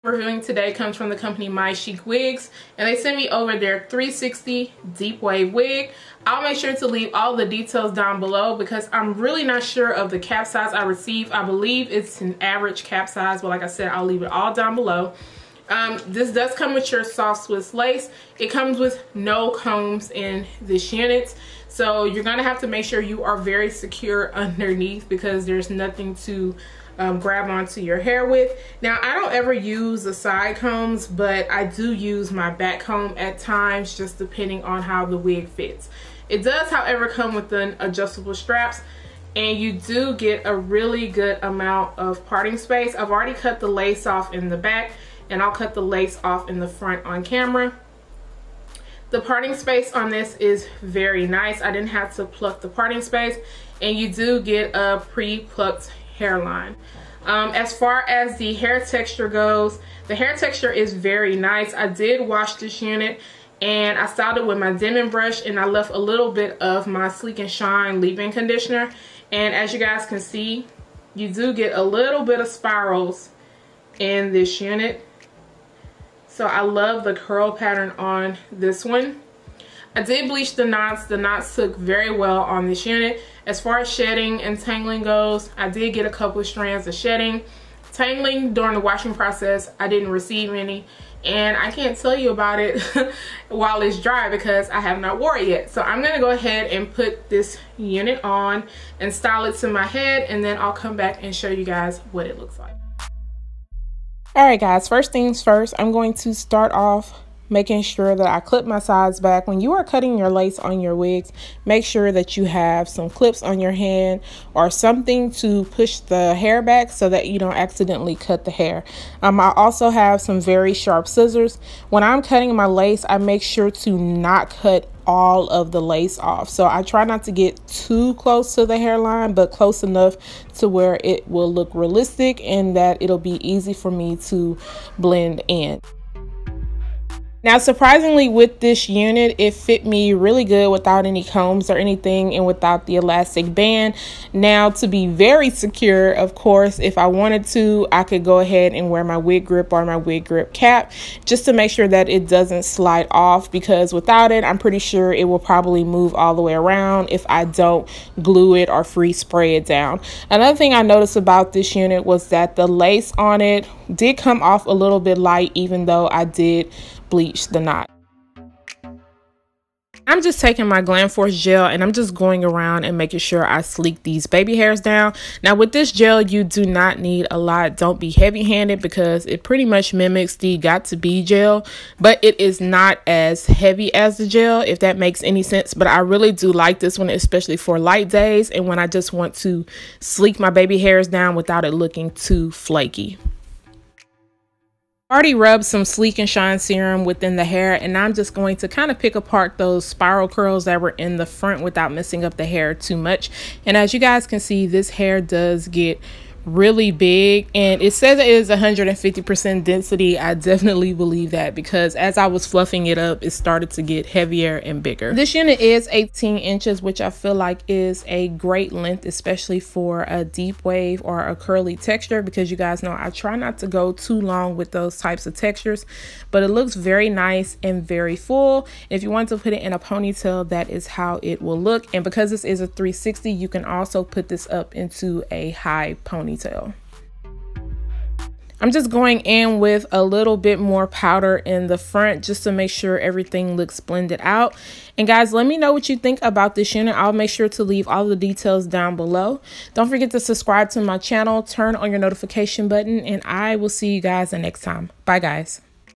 Reviewing today comes from the company Mychicwigs, and they sent me over their 360 deep wave wig. I'll make sure to leave all the details down below because I'm really not sure of the cap size I received. I believe it's an average cap size, but like I said, I'll leave it all down below. This does come with your soft Swiss lace. It comes with no combs in this unit, so you're gonna have to make sure you are very secure underneath because there's nothing to grab onto your hair with. Now, I don't ever use the side combs, but I do use my back comb at times, just depending on how the wig fits. It does, however, come with an adjustable straps, and you do get a really good amount of parting space. I've already cut the lace off in the back, and I'll cut the lace off in the front on camera. The parting space on this is very nice. I didn't have to pluck the parting space, and you do get a pre-plucked hairline. As far as the hair texture goes, the hair texture is very nice. I did wash this unit and I styled it with my Denman brush, and I left a little bit of my Sleek and Shine leave-in conditioner, and as you guys can see, you do get a little bit of spirals in this unit. So I love the curl pattern on this one. I did bleach the knots. The knots took very well on this unit. As far as shedding and tangling goes, I did get a couple of strands of shedding. Tangling during the washing process, I didn't receive any, and I can't tell you about it while it's dry because I have not wore it yet. So I'm gonna go ahead and put this unit on and style it to my head, and then I'll come back and show you guys what it looks like. Alright guys, first things first, I'm going to start off making sure that I clip my sides back. When you are cutting your lace on your wigs, make sure that you have some clips on your hand or something to push the hair back so that you don't accidentally cut the hair. I also have some very sharp scissors. When I'm cutting my lace, I make sure to not cut all of the lace off. So I try not to get too close to the hairline, but close enough to where it will look realistic and that it'll be easy for me to blend in. Now, surprisingly, with this unit, it fit me really good without any combs or anything and without the elastic band. Now, to be very secure, of course, if I wanted to, I could go ahead and wear my wig grip or my wig grip cap just to make sure that it doesn't slide off, because without it, I'm pretty sure it will probably move all the way around if I don't glue it or freeze spray it down. Another thing I noticed about this unit was that the lace on it did come off a little bit light, even though I did bleach the knot. I'm just taking my Glam Force gel and I'm just going around and making sure I sleek these baby hairs down. Now with this gel, you do not need a lot. Don't be heavy-handed because it pretty much mimics the Got2b gel, but it is not as heavy as the gel, if that makes any sense. But I really do like this one, especially for light days and when I just want to sleek my baby hairs down without it looking too flaky. Already rubbed some Sleek and Shine serum within the hair, and I'm just going to kind of pick apart those spiral curls that were in the front without messing up the hair too much. And as you guys can see, this hair does get really big, and it says it is 150% density. I definitely believe that because as I was fluffing it up, it started to get heavier and bigger. This unit is 18 inches, which I feel like is a great length, especially for a deep wave or a curly texture, because you guys know I try not to go too long with those types of textures, but it looks very nice and very full. If you want to put it in a ponytail, that is how it will look. And because this is a 360, you can also put this up into a high ponytail. I'm just going in with a little bit more powder in the front just to make sure everything looks blended out. And guys, let me know what you think about this unit. I'll make sure to leave all the details down below. Don't forget to subscribe to my channel, turn on your notification button, and I will see you guys the next time. Bye guys.